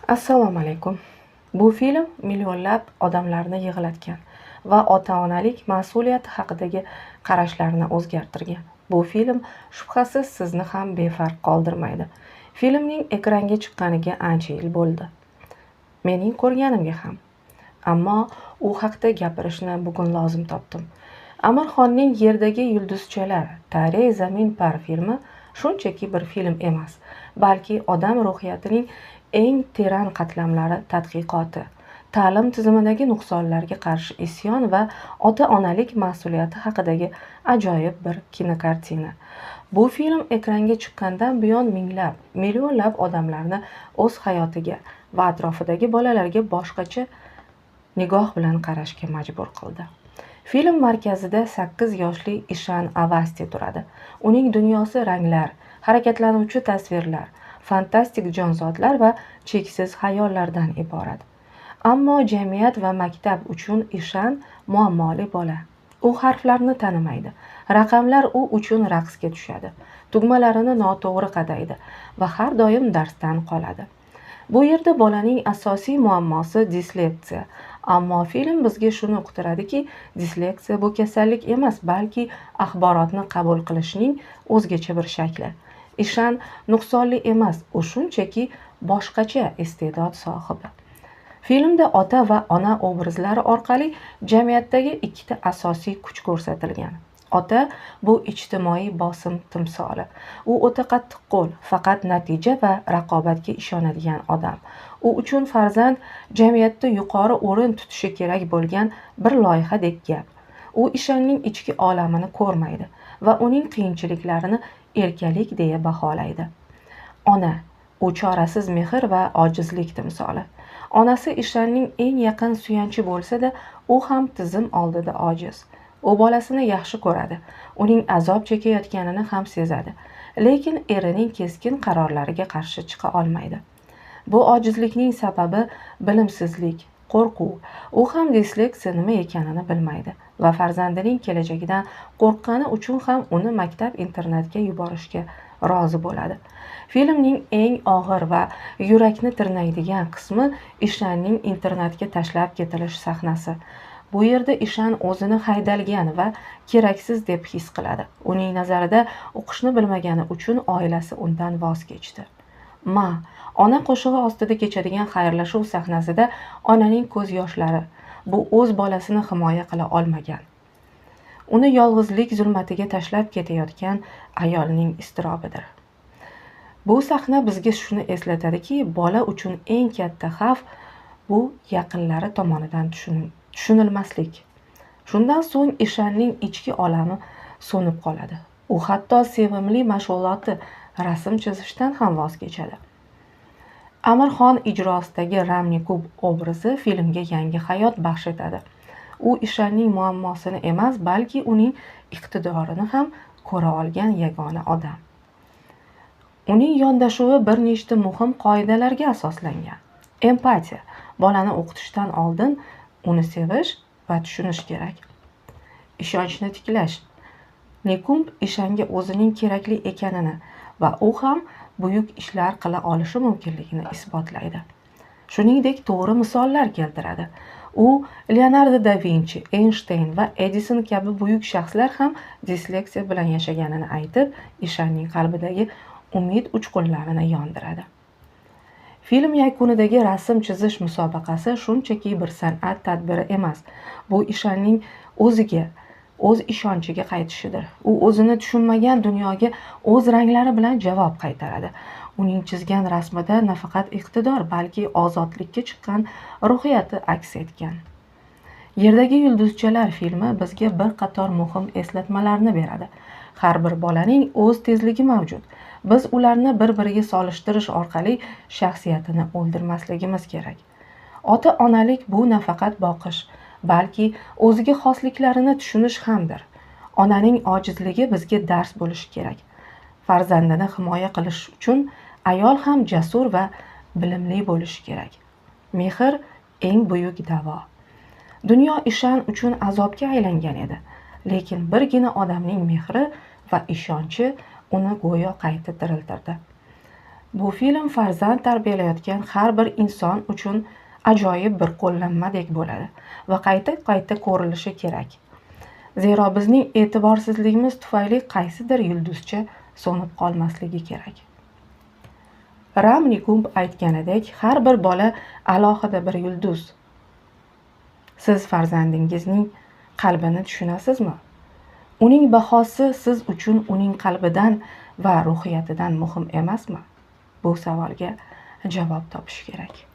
Assalomu alaykum. Bu film millionlab odamlarni yig'latgan va ota-onalik mas'uliyati haqidagi qarashlarni o'zgartirgan. Bu film shubhasiz sizni ham befarq qoldirmaydi. Filmning ekranga chiqqaniga ancha yil bo'ldi. Mening ko'rganimga ham. Ammo u haqida gapirishni bugun lozim topdim. Amir Xonning Yerdagi yulduzchalar Tare Zamin par filmi shunchaki bir film emas, balki odam ruhiyatining eng teran qatlamlari tadqiqoti, ta'lim tizimidagi nuqsonlarga qarshi isyon va ota-onalik mas'uliyati haqidagi ajoyib bir kinokartina. Bu film ekranga chiqqandan buyon minglab, millionlab odamlarni o'z hayotiga va atrofidagi bolalarga boshqacha nigoh bilan qarashga majbur qildi. Film markazida 8 yoshli Ishan Avasti turadi. Uning dunyosi ranglar, harakatlanuvchi tasvirlar, fantastik jonzotlar va cheksiz xayollardan iborat. Ammo jamiyat va maktab uchun Ishan muammoli bola. U harflarni tanimaydi. Raqamlar u uchun raqsga tushadi. Tugmalarini noto'g'ri qadaydi va har doim darsdan qoladi. Bu yerda bolaning asosiy muammosi disleksiya. Ammo film bizga shuni uqtiradiki, disleksiya bu kasallik emas, balki axborotni qabul qilishning o'zgacha bir shakli. Ishan nuqsonli emas, u shunchaki boshqacha iste'dod sohibi. Filmda ota va ona obrazlari orqali jamiyatdagi ikkita asosiy kuch ko'rsatilgan. Ota bu ijtimoiy bosim timsoli. U o'ta qattiqqo'l, faqat natija va raqobatga ishonadigan odam. U uchun farzand jamiyatda yuqori o'rin tutishi kerak bo'lgan bir loyihadek gap. U Ishanning ichki olamini ko'rmaydi va uning qiyinchiliklarini erkalik deya baholaydi. Ona u chorasiz mehr va ojizlik timsoli. Onasi Ishanning eng yaqin suyanchi bo'lsa-da, u ham tizim oldida ojiz. U bolasini yaxshi ko'radi, uning azob chekayotganini ham sezadi, lekin erining keskin qarorlariga qarshi chiqa olmaydi. Bu ojizlikning sababi bilimsizlik, qo'rquv. U ham disleksiya nima ekanini bilmaydi va farzandining kelajagidan qo'rqqani uchun ham uni maktab-internatga yuborishga rozi bo'ladi. Filmning eng og'ir va yurakni tirnaydigan qismi Ishanning internatga tashlab ketilish sahnasi. Bu yerda Ishan o'zini haydalgan va keraksiz deb his qiladi. Uning nazarida o'qishni bilmagani uchun oilasi undan voz kechdi. Ona qo'shig'i ostida kechadigan xayrlashuv sahnasida onaning ko'z yoshlari. Bu o'z bolasini himoya qila olmagan. Uni yolg'izlik zulmatiga tashlab ketayotgan ayolning iztirobidir. Bu sahna bizga shuni eslatadiki, bola uchun eng katta xavf bu yaqinlari tomonidan tushunilmaslik. Shundan so'ng Ishanning ichki olami so'nib qoladi. U hatto sevimli mashg'uloti rasm chizishdan ham voz kechadi. Amir Xon ijrosidagi Ramnikub obrazi filmga yangi hayot baxsh etadi. U Ishanning muammosini emas, balki uning iqtidorini ham ko'ra olgan yagona odam. Uning yondashuvi bir nechta muhim qoidalarga asoslangan. Empatiya, bolani o'qitishdan oldin uni sevish va tushunish kerak. Ishonchni tiklash. Nikumb Ishanga o'zining kerakli ekanini va u ham buyuk ishlar qila olishi mumkinligini isbotlaydi. Shuningdek, to'g'ri misollar keltiradi. U Leonardo da Vinci, Einstein va Edison kabi buyuk shaxslar ham disleksiya bilan yashaganini aytib, Ishanning qalbidagi umid uchqunlarini yondiradi. Film yakunidagi rasm chizish musobaqasi shunchaki bir san'at tadbiri emas. Bu Ishanning o'ziga, o'z ishonchiga qaytishidir. U o'zini tushunmagan dunyoga o'z ranglari bilan javob qaytaradi. Uning chizgan rasmida nafaqat iqtidor, balki ozodlikka chiqqan ruhiyati aks etgan. Yerdagi yulduzchalar filmi bizga bir qator muhim eslatmalarni beradi. Har bir bolaning o'z tezligi mavjud. Biz ularni bir-biriga solishtirish orqali shaxsiyatini o'ldirmasligimiz kerak. Ota-onalik bu nafaqat boqish, balki o'ziga xosliklarini tushunish hamdir. Onaning ojizligi bizga dars bo'lishi kerak. Farzandini himoya qilish uchun ayol ham jasur va bilimli bo'lishi kerak. Mehr eng buyuk davo. Dunyo Ishan uchun azobga aylangan edi, lekin birgina odamning mehri va ishonchi uni go'yo qayta tiriltirdi. Bu film farzand tarbiyalayotgan har bir inson uchun ajoyib bir qo'llanmadek bo'ladi va qayta-qayta ko'rilishi kerak. Zero bizning e'tiborsizligimiz tufayli qaysidir yulduzcha so'nib qolmasligi kerak. Ramni Kumb aytganidek, har bir bola alohida bir yulduz. Siz farzandingizning qalbini tushunasizmi? Uning bahosi siz uchun uning qalbidan va ruhiyatidan muhim emasmi? Bu savolga javob topish kerak.